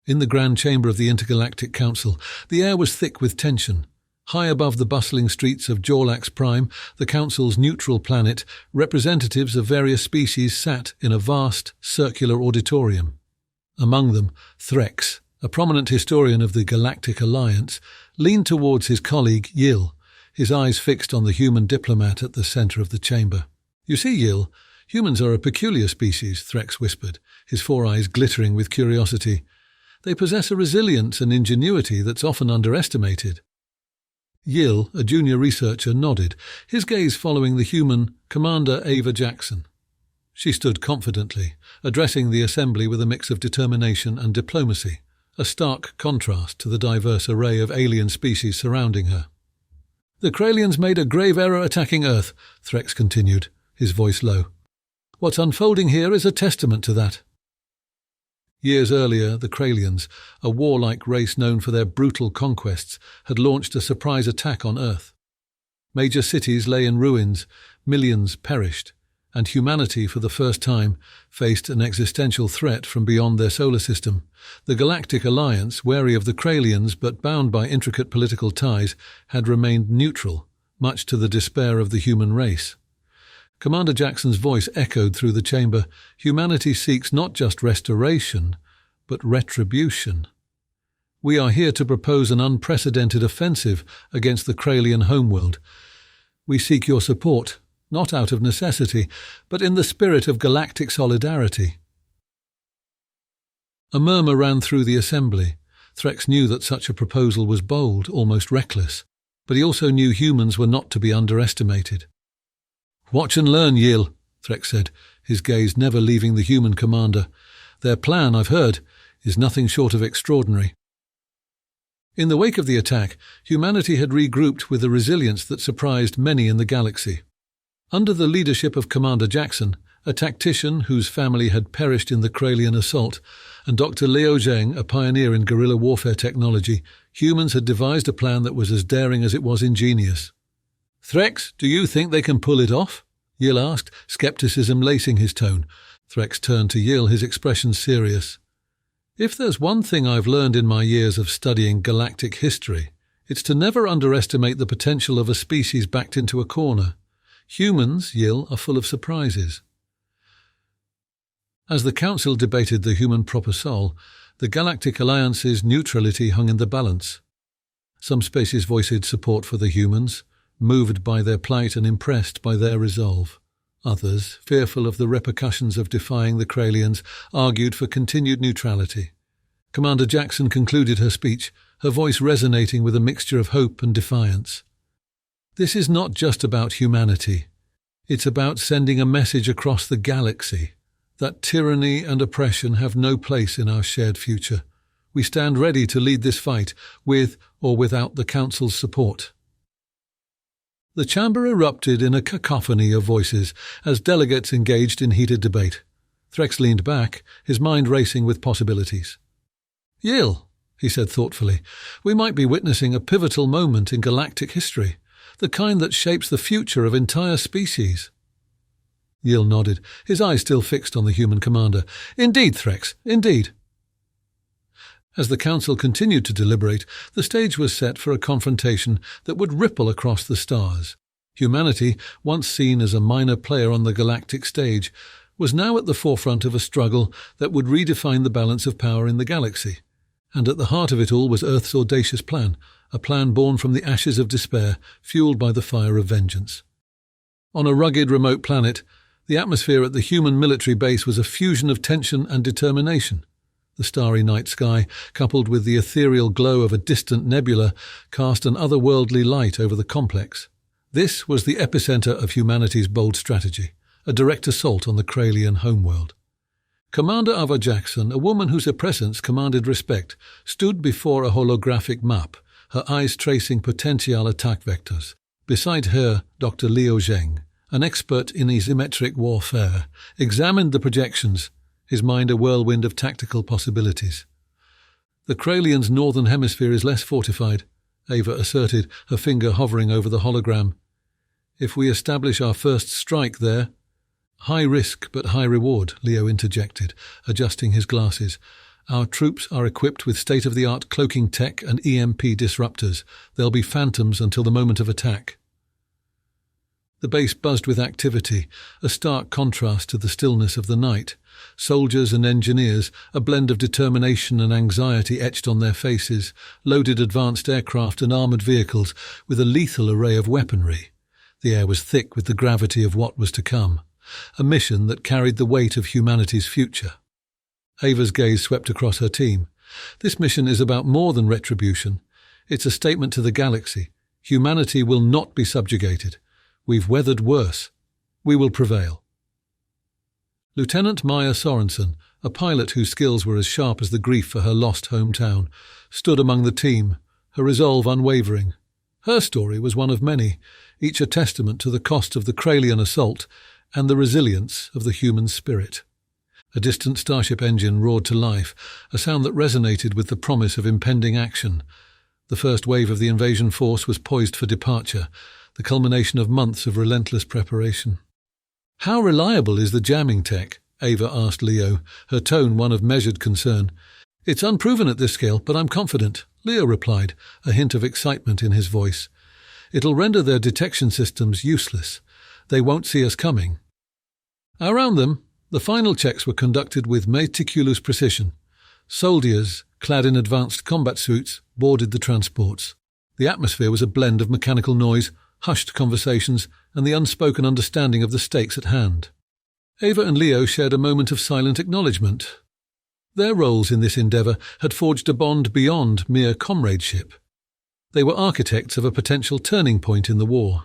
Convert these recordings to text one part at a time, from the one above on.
In the grand chamber of the Intergalactic Council, the air was thick with tension. High above the bustling streets of Jorlax Prime, the Council's neutral planet, representatives of various species sat in a vast, circular auditorium. Among them, Threx, a prominent historian of the Galactic Alliance, leaned towards his colleague Yil, his eyes fixed on the human diplomat at the centre of the chamber. "You see, Yil, humans are a peculiar species," Threx whispered, his four eyes glittering with curiosity. "They possess a resilience and ingenuity that's often underestimated." Yil, a junior researcher, nodded, his gaze following the human Commander Ava Jackson. She stood confidently, addressing the assembly with a mix of determination and diplomacy, a stark contrast to the diverse array of alien species surrounding her. "The Kraliens made a grave error attacking Earth," Threx continued, his voice low. "What's unfolding here is a testament to that." Years earlier, the Kraliens, a warlike race known for their brutal conquests, had launched a surprise attack on Earth. Major cities lay in ruins, millions perished, and humanity, for the first time, faced an existential threat from beyond their solar system. The Galactic Alliance, wary of the Kraliens but bound by intricate political ties, had remained neutral, much to the despair of the human race. Commander Jackson's voice echoed through the chamber. "Humanity seeks not just restoration, but retribution. We are here to propose an unprecedented offensive against the Kralien homeworld. We seek your support, not out of necessity, but in the spirit of galactic solidarity." A murmur ran through the assembly. Threx knew that such a proposal was bold, almost reckless, but he also knew humans were not to be underestimated. "Watch and learn, Yil," Threx said, his gaze never leaving the human commander. "Their plan, I've heard, is nothing short of extraordinary." In the wake of the attack, humanity had regrouped with a resilience that surprised many in the galaxy. Under the leadership of Commander Jackson, a tactician whose family had perished in the Kralien assault, and Dr. Zheng, a pioneer in guerrilla warfare technology, humans had devised a plan that was as daring as it was ingenious. "Threx, do you think they can pull it off?" Yil asked, skepticism lacing his tone. Threx turned to Yil, his expression serious. "If there's one thing I've learned in my years of studying galactic history, it's to never underestimate the potential of a species backed into a corner. Humans, Yil, are full of surprises." As the Council debated the human proposal, the Galactic Alliance's neutrality hung in the balance. Some species voiced support for the humans, moved by their plight and impressed by their resolve. Others, fearful of the repercussions of defying the Kraliens, argued for continued neutrality. Commander Jackson concluded her speech, her voice resonating with a mixture of hope and defiance. "This is not just about humanity. It's about sending a message across the galaxy that tyranny and oppression have no place in our shared future. We stand ready to lead this fight, with or without the Council's support." The chamber erupted in a cacophony of voices as delegates engaged in heated debate. Threx leaned back, his mind racing with possibilities. "Yil," he said thoughtfully, "we might be witnessing a pivotal moment in galactic history, the kind that shapes the future of entire species." Yil nodded, his eyes still fixed on the human commander. "Indeed, Threx, indeed." As the Council continued to deliberate, the stage was set for a confrontation that would ripple across the stars. Humanity, once seen as a minor player on the galactic stage, was now at the forefront of a struggle that would redefine the balance of power in the galaxy. And at the heart of it all was Earth's audacious plan, a plan born from the ashes of despair, fueled by the fire of vengeance. On a rugged, remote planet, the atmosphere at the human military base was a fusion of tension and determination. The starry night sky, coupled with the ethereal glow of a distant nebula, cast an otherworldly light over the complex. This was the epicenter of humanity's bold strategy, a direct assault on the Kralien homeworld. Commander Ava Jackson, a woman whose presence commanded respect, stood before a holographic map, her eyes tracing potential attack vectors. Beside her, Dr. Zheng, an expert in asymmetric warfare, examined the projections, his mind a whirlwind of tactical possibilities. "The Kralien's northern hemisphere is less fortified," Ava asserted, her finger hovering over the hologram. "If we establish our first strike there—" "High risk but high reward," Leo interjected, adjusting his glasses. Our troops are equipped with state-of-the-art cloaking tech and EMP disruptors. They'll be phantoms until the moment of attack." The base buzzed with activity, a stark contrast to the stillness of the night. Soldiers and engineers, a blend of determination and anxiety etched on their faces, loaded advanced aircraft and armoured vehicles with a lethal array of weaponry. The air was thick with the gravity of what was to come, a mission that carried the weight of humanity's future. Ava's gaze swept across her team. This mission is about more than retribution. It's a statement to the galaxy. Humanity will not be subjugated. We've weathered worse. We will prevail. Lieutenant Maya Sorensen, a pilot whose skills were as sharp as the grief for her lost hometown, stood among the team, her resolve unwavering. Her story was one of many, each a testament to the cost of the Kralien assault and the resilience of the human spirit. A distant starship engine roared to life, a sound that resonated with the promise of impending action. The first wave of the invasion force was poised for departure, the culmination of months of relentless preparation. "How reliable is the jamming tech?" Ava asked Leo, her tone one of measured concern. "It's unproven at this scale, but I'm confident," Leo replied, a hint of excitement in his voice. "It'll render their detection systems useless. They won't see us coming." Around them, the final checks were conducted with meticulous precision. Soldiers, clad in advanced combat suits, boarded the transports. The atmosphere was a blend of mechanical noise, hushed conversations, and the unspoken understanding of the stakes at hand. Ava and Leo shared a moment of silent acknowledgement. Their roles in this endeavour had forged a bond beyond mere comradeship. They were architects of a potential turning point in the war.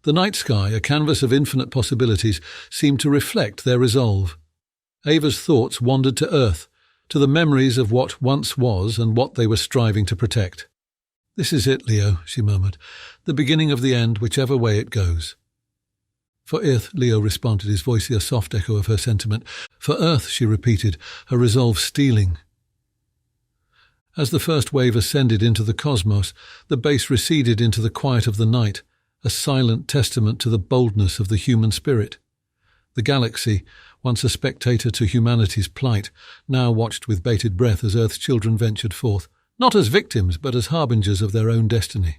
The night sky, a canvas of infinite possibilities, seemed to reflect their resolve. Ava's thoughts wandered to Earth, to the memories of what once was and what they were striving to protect. "This is it, Leo," she murmured. "The beginning of the end, whichever way it goes." "For Earth," Leo responded, his voice a soft echo of her sentiment. "For Earth," she repeated, her resolve steeling. As the first wave ascended into the cosmos, the base receded into the quiet of the night, a silent testament to the boldness of the human spirit. The galaxy, once a spectator to humanity's plight, now watched with bated breath as Earth's children ventured forth, not as victims, but as harbingers of their own destiny.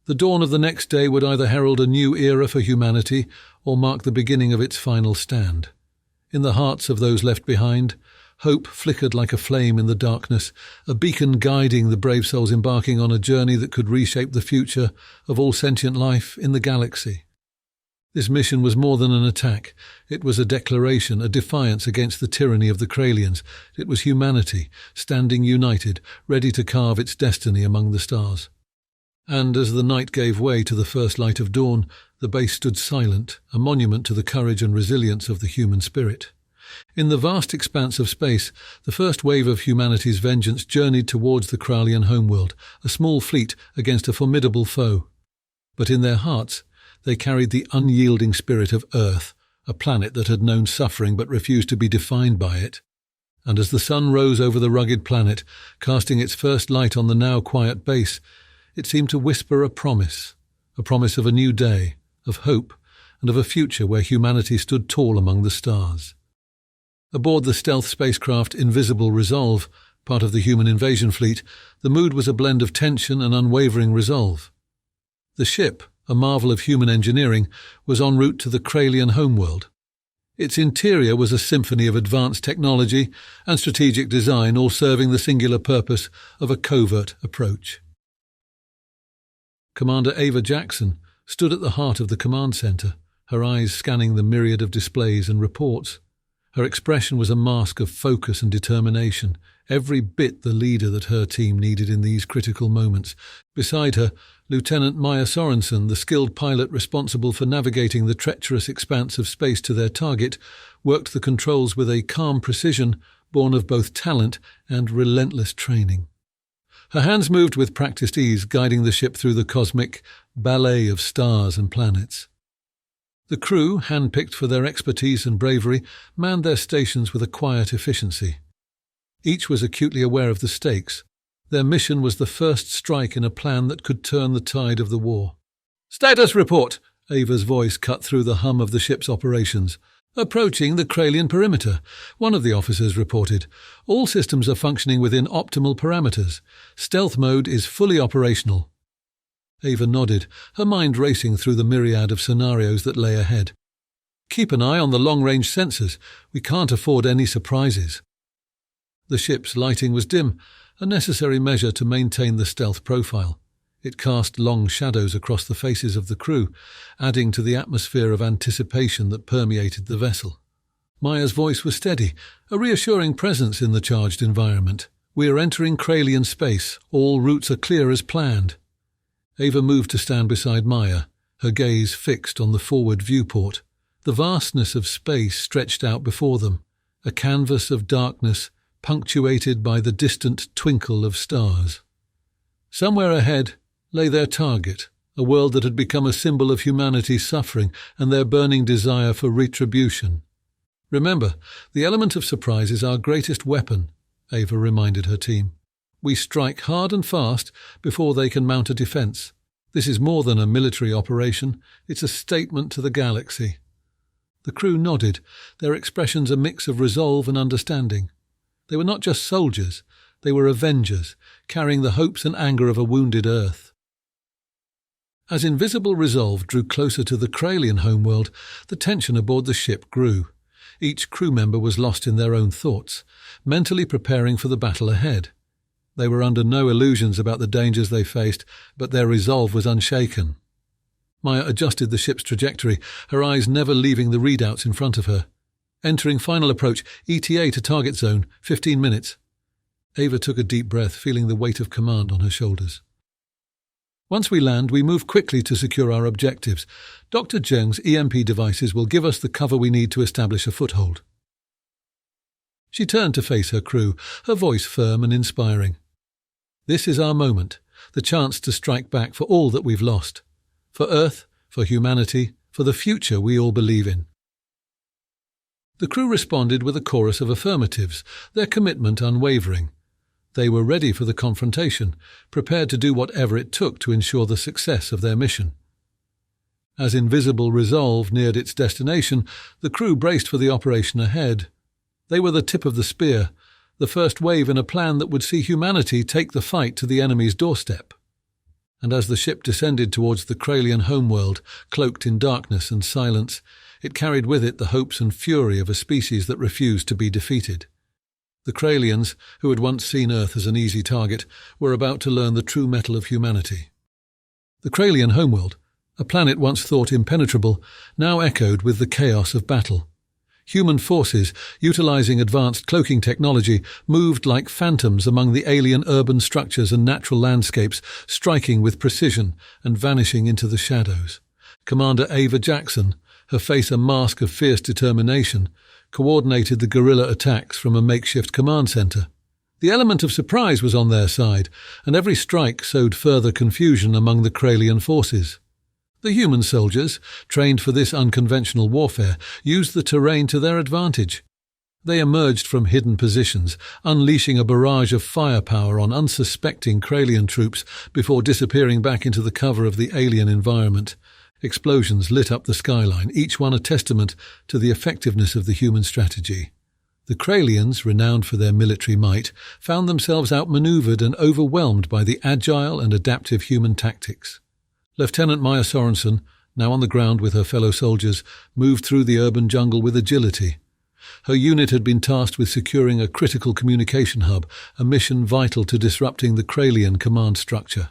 The dawn of the next day would either herald a new era for humanity or mark the beginning of its final stand. In the hearts of those left behind, hope flickered like a flame in the darkness, a beacon guiding the brave souls embarking on a journey that could reshape the future of all sentient life in the galaxy. This mission was more than an attack. It was a declaration, a defiance against the tyranny of the Kraliens. It was humanity, standing united, ready to carve its destiny among the stars. And as the night gave way to the first light of dawn, the base stood silent, a monument to the courage and resilience of the human spirit. In the vast expanse of space, the first wave of humanity's vengeance journeyed towards the Kralien homeworld, a small fleet against a formidable foe. But in their hearts, they carried the unyielding spirit of Earth, a planet that had known suffering but refused to be defined by it. And as the sun rose over the rugged planet, casting its first light on the now quiet base, it seemed to whisper a promise of a new day, of hope, and of a future where humanity stood tall among the stars. Aboard the stealth spacecraft Invisible Resolve, part of the human invasion fleet, the mood was a blend of tension and unwavering resolve. The ship, a marvel of human engineering, was en route to the Kralien homeworld. Its interior was a symphony of advanced technology and strategic design, all serving the singular purpose of a covert approach. Commander Ava Jackson stood at the heart of the command center, her eyes scanning the myriad of displays and reports. Her expression was a mask of focus and determination, every bit the leader that her team needed in these critical moments. Beside her, Lieutenant Maya Sorensen, the skilled pilot responsible for navigating the treacherous expanse of space to their target, worked the controls with a calm precision born of both talent and relentless training. Her hands moved with practiced ease, guiding the ship through the cosmic ballet of stars and planets. The crew, handpicked for their expertise and bravery, manned their stations with a quiet efficiency. Each was acutely aware of the stakes. Their mission was the first strike in a plan that could turn the tide of the war. "Status report!" Ava's voice cut through the hum of the ship's operations. "Approaching the Kralien perimeter," one of the officers reported. "All systems are functioning within optimal parameters. Stealth mode is fully operational." Ava nodded, her mind racing through the myriad of scenarios that lay ahead. "Keep an eye on the long-range sensors. We can't afford any surprises." The ship's lighting was dim, a necessary measure to maintain the stealth profile. It cast long shadows across the faces of the crew, adding to the atmosphere of anticipation that permeated the vessel. Maya's voice was steady, a reassuring presence in the charged environment. "We are entering Kralien space. All routes are clear as planned." Ava moved to stand beside Maya, her gaze fixed on the forward viewport. The vastness of space stretched out before them, a canvas of darkness punctuated by the distant twinkle of stars. Somewhere ahead lay their target, a world that had become a symbol of humanity's suffering and their burning desire for retribution. "Remember, the element of surprise is our greatest weapon," Ava reminded her team. "We strike hard and fast before they can mount a defense. This is more than a military operation, it's a statement to the galaxy." The crew nodded, their expressions a mix of resolve and understanding. They were not just soldiers, they were avengers, carrying the hopes and anger of a wounded Earth. As Invisible Resolve drew closer to the Kralien homeworld, the tension aboard the ship grew. Each crew member was lost in their own thoughts, mentally preparing for the battle ahead. They were under no illusions about the dangers they faced, but their resolve was unshaken. Maya adjusted the ship's trajectory, her eyes never leaving the readouts in front of her. "Entering final approach, ETA to target zone, 15 minutes. Ava took a deep breath, feeling the weight of command on her shoulders. "Once we land, we move quickly to secure our objectives. Dr. Zheng's EMP devices will give us the cover we need to establish a foothold." She turned to face her crew, her voice firm and inspiring. "This is our moment, the chance to strike back for all that we've lost. For Earth, for humanity, for the future we all believe in." The crew responded with a chorus of affirmatives, their commitment unwavering. They were ready for the confrontation, prepared to do whatever it took to ensure the success of their mission. As Invisible Resolve neared its destination, the crew braced for the operation ahead. They were the tip of the spear, the first wave in a plan that would see humanity take the fight to the enemy's doorstep. And as the ship descended towards the Kralien homeworld, cloaked in darkness and silence, it carried with it the hopes and fury of a species that refused to be defeated. The Kraliens, who had once seen Earth as an easy target, were about to learn the true mettle of humanity. The Kralien homeworld, a planet once thought impenetrable, now echoed with the chaos of battle. Human forces, utilizing advanced cloaking technology, moved like phantoms among the alien urban structures and natural landscapes, striking with precision and vanishing into the shadows. Commander Ava Jackson, her face a mask of fierce determination, coordinated the guerrilla attacks from a makeshift command center. The element of surprise was on their side, and every strike sowed further confusion among the Kralien forces. The human soldiers, trained for this unconventional warfare, used the terrain to their advantage. They emerged from hidden positions, unleashing a barrage of firepower on unsuspecting Kralien troops before disappearing back into the cover of the alien environment. Explosions lit up the skyline, each one a testament to the effectiveness of the human strategy. The Kraliens, renowned for their military might, found themselves outmaneuvered and overwhelmed by the agile and adaptive human tactics. Lieutenant Maya Sorensen, now on the ground with her fellow soldiers, moved through the urban jungle with agility. Her unit had been tasked with securing a critical communication hub, a mission vital to disrupting the Kralien command structure.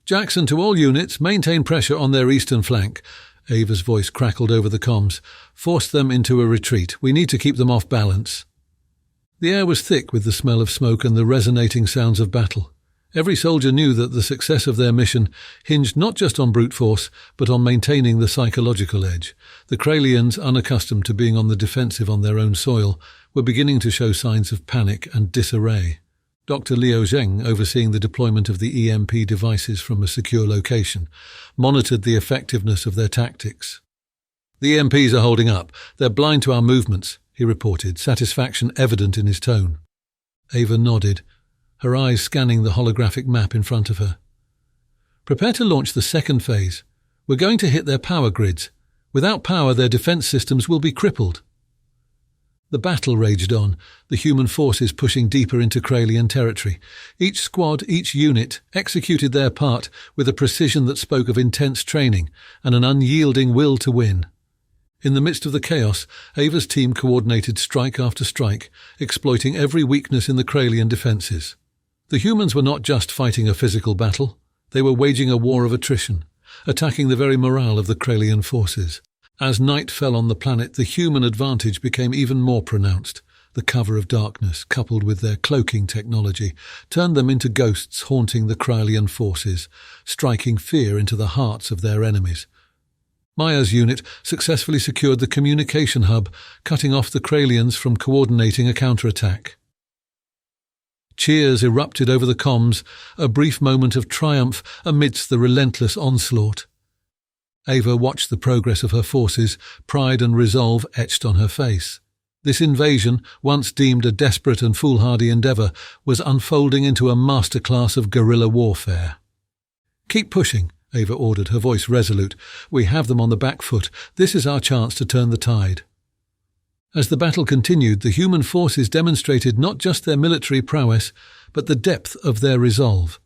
"Jackson to all units, maintain pressure on their eastern flank." Ava's voice crackled over the comms. "Force them into a retreat. We need to keep them off balance." The air was thick with the smell of smoke and the resonating sounds of battle. Every soldier knew that the success of their mission hinged not just on brute force, but on maintaining the psychological edge. The Kraliens, unaccustomed to being on the defensive on their own soil, were beginning to show signs of panic and disarray. Dr. Zheng, overseeing the deployment of the EMP devices from a secure location, monitored the effectiveness of their tactics. "The EMPs are holding up. They're blind to our movements," he reported, satisfaction evident in his tone. Ava nodded, her eyes scanning the holographic map in front of her. "Prepare to launch the second phase. We're going to hit their power grids. Without power, their defense systems will be crippled. The battle raged on, the human forces pushing deeper into Kralien territory. Each squad, each unit, executed their part with a precision that spoke of intense training and an unyielding will to win. In the midst of the chaos, Ava's team coordinated strike after strike, exploiting every weakness in the Kralien defences. The humans were not just fighting a physical battle, they were waging a war of attrition, attacking the very morale of the Kralien forces. As night fell on the planet, the human advantage became even more pronounced. The cover of darkness, coupled with their cloaking technology, turned them into ghosts haunting the Kralien forces, striking fear into the hearts of their enemies. Maya's unit successfully secured the communication hub, cutting off the Kraliens from coordinating a counterattack. Cheers erupted over the comms, a brief moment of triumph amidst the relentless onslaught. Ava watched the progress of her forces, pride and resolve etched on her face. This invasion, once deemed a desperate and foolhardy endeavour, was unfolding into a masterclass of guerrilla warfare. "Keep pushing," Ava ordered, her voice resolute. "We have them on the back foot. This is our chance to turn the tide." As the battle continued, the human forces demonstrated not just their military prowess, but the depth of their resolve.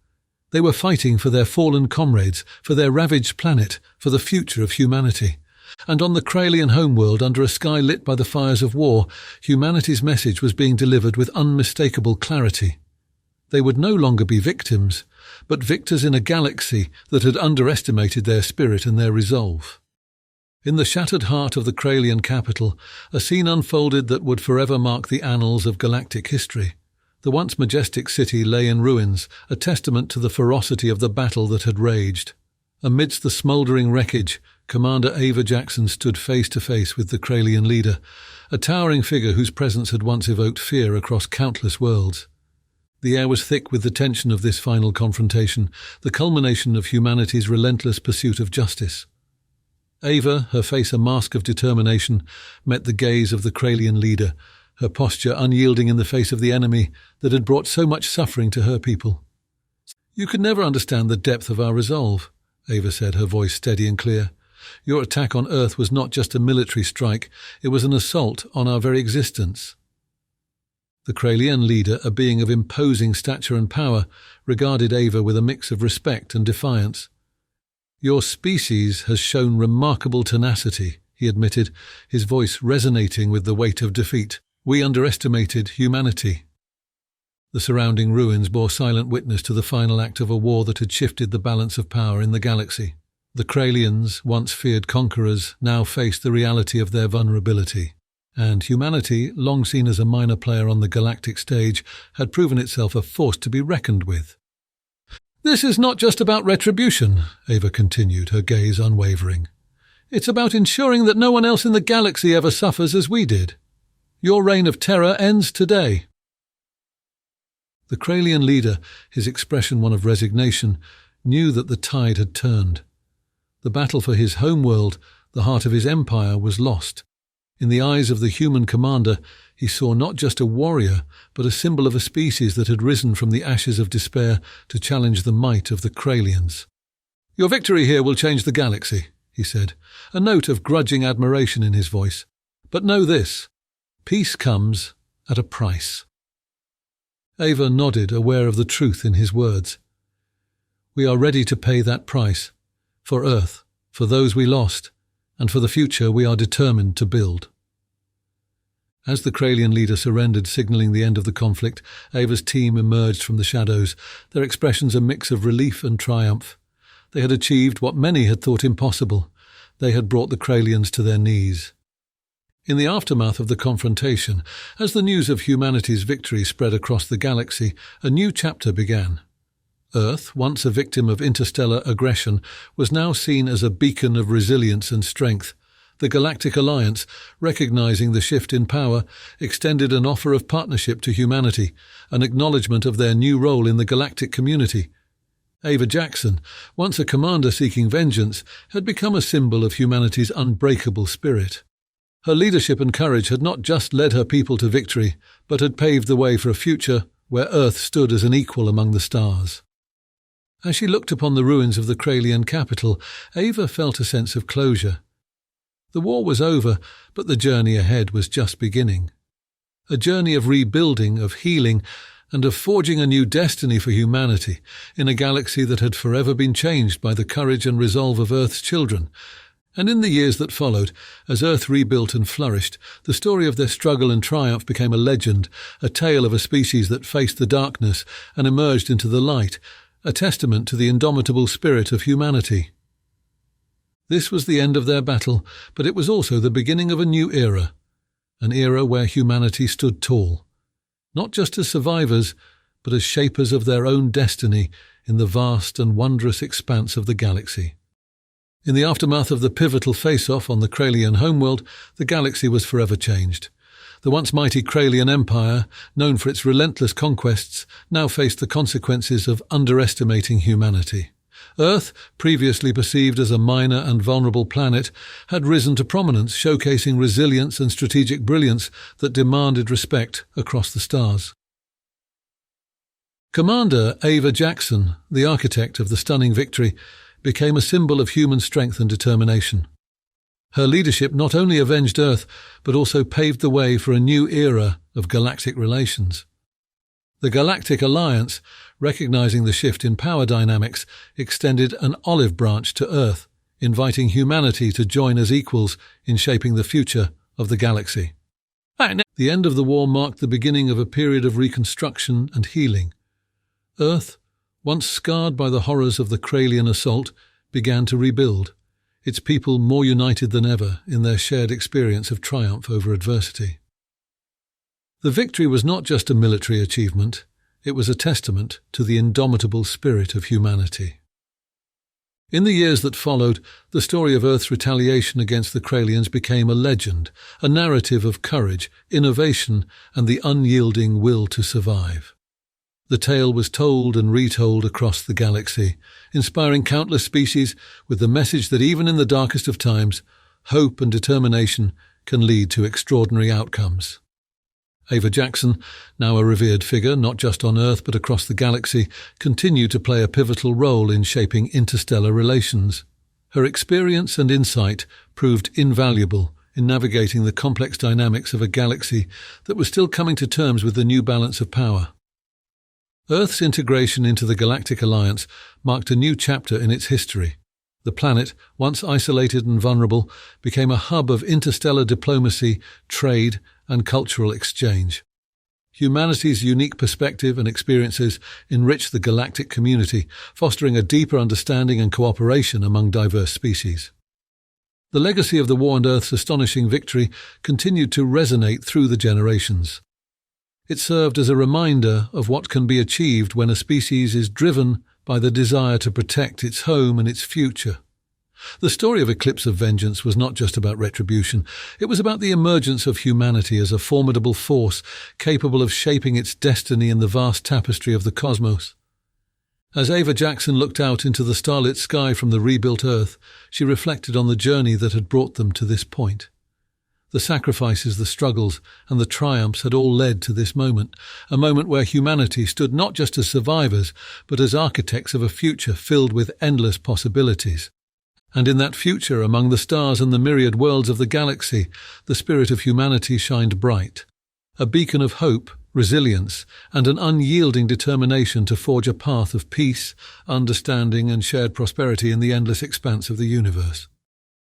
They were fighting for their fallen comrades, for their ravaged planet, for the future of humanity. And on the Kralien homeworld, under a sky lit by the fires of war, humanity's message was being delivered with unmistakable clarity. They would no longer be victims, but victors in a galaxy that had underestimated their spirit and their resolve. In the shattered heart of the Kralien capital, a scene unfolded that would forever mark the annals of galactic history. The once majestic city lay in ruins, a testament to the ferocity of the battle that had raged. Amidst the smouldering wreckage, Commander Ava Jackson stood face to face with the Kralien leader, a towering figure whose presence had once evoked fear across countless worlds. The air was thick with the tension of this final confrontation, the culmination of humanity's relentless pursuit of justice. Ava, her face a mask of determination, met the gaze of the Kralien leader, her posture unyielding in the face of the enemy that had brought so much suffering to her people. "You could never understand the depth of our resolve," Ava said, her voice steady and clear. "Your attack on Earth was not just a military strike, it was an assault on our very existence." The Kralien leader, a being of imposing stature and power, regarded Ava with a mix of respect and defiance. "Your species has shown remarkable tenacity," he admitted, his voice resonating with the weight of defeat. "We underestimated humanity." The surrounding ruins bore silent witness to the final act of a war that had shifted the balance of power in the galaxy. The Kraliens, once feared conquerors, now faced the reality of their vulnerability. And humanity, long seen as a minor player on the galactic stage, had proven itself a force to be reckoned with. "This is not just about retribution," Ava continued, her gaze unwavering. "It's about ensuring that no one else in the galaxy ever suffers as we did. Your reign of terror ends today." The Kralien leader, his expression one of resignation, knew that the tide had turned. The battle for his homeworld, the heart of his empire, was lost. In the eyes of the human commander, he saw not just a warrior, but a symbol of a species that had risen from the ashes of despair to challenge the might of the Kraliens. "Your victory here will change the galaxy," he said, a note of grudging admiration in his voice. "But know this. Peace comes at a price." Ava nodded, aware of the truth in his words. "We are ready to pay that price. For Earth, for those we lost, and for the future we are determined to build." As the Kralien leader surrendered, signalling the end of the conflict, Ava's team emerged from the shadows, their expressions a mix of relief and triumph. They had achieved what many had thought impossible. They had brought the Kraliens to their knees. In the aftermath of the confrontation, as the news of humanity's victory spread across the galaxy, a new chapter began. Earth, once a victim of interstellar aggression, was now seen as a beacon of resilience and strength. The Galactic Alliance, recognizing the shift in power, extended an offer of partnership to humanity, an acknowledgement of their new role in the galactic community. Ava Jackson, once a commander seeking vengeance, had become a symbol of humanity's unbreakable spirit. Her leadership and courage had not just led her people to victory, but had paved the way for a future where Earth stood as an equal among the stars. As she looked upon the ruins of the Kralien capital, Ava felt a sense of closure. The war was over, but the journey ahead was just beginning. A journey of rebuilding, of healing, and of forging a new destiny for humanity in a galaxy that had forever been changed by the courage and resolve of Earth's children. And in the years that followed, as Earth rebuilt and flourished, the story of their struggle and triumph became a legend, a tale of a species that faced the darkness and emerged into the light, a testament to the indomitable spirit of humanity. This was the end of their battle, but it was also the beginning of a new era, an era where humanity stood tall, not just as survivors, but as shapers of their own destiny in the vast and wondrous expanse of the galaxy. In the aftermath of the pivotal face-off on the Kralien homeworld, the galaxy was forever changed. The once mighty Kralien Empire, known for its relentless conquests, now faced the consequences of underestimating humanity. Earth, previously perceived as a minor and vulnerable planet, had risen to prominence, showcasing resilience and strategic brilliance that demanded respect across the stars. Commander Ava Jackson, the architect of the stunning victory, became a symbol of human strength and determination. Her leadership not only avenged Earth, but also paved the way for a new era of galactic relations. The Galactic Alliance, recognizing the shift in power dynamics, extended an olive branch to Earth, inviting humanity to join as equals in shaping the future of the galaxy. The end of the war marked the beginning of a period of reconstruction and healing. Earth, once scarred by the horrors of the Kralien assault, began to rebuild, its people more united than ever in their shared experience of triumph over adversity. The victory was not just a military achievement, it was a testament to the indomitable spirit of humanity. In the years that followed, the story of Earth's retaliation against the Kraliens became a legend, a narrative of courage, innovation, and the unyielding will to survive. The tale was told and retold across the galaxy, inspiring countless species with the message that even in the darkest of times, hope and determination can lead to extraordinary outcomes. Ava Jackson, now a revered figure not just on Earth but across the galaxy, continued to play a pivotal role in shaping interstellar relations. Her experience and insight proved invaluable in navigating the complex dynamics of a galaxy that was still coming to terms with the new balance of power. Earth's integration into the Galactic Alliance marked a new chapter in its history. The planet, once isolated and vulnerable, became a hub of interstellar diplomacy, trade, and cultural exchange. Humanity's unique perspective and experiences enriched the galactic community, fostering a deeper understanding and cooperation among diverse species. The legacy of the war and Earth's astonishing victory continued to resonate through the generations. It served as a reminder of what can be achieved when a species is driven by the desire to protect its home and its future. The story of Eclipse of Vengeance was not just about retribution. It was about the emergence of humanity as a formidable force capable of shaping its destiny in the vast tapestry of the cosmos. As Ava Jackson looked out into the starlit sky from the rebuilt Earth, she reflected on the journey that had brought them to this point. The sacrifices, the struggles, and the triumphs had all led to this moment, a moment where humanity stood not just as survivors, but as architects of a future filled with endless possibilities. And in that future, among the stars and the myriad worlds of the galaxy, the spirit of humanity shined bright, a beacon of hope, resilience, and an unyielding determination to forge a path of peace, understanding, and shared prosperity in the endless expanse of the universe.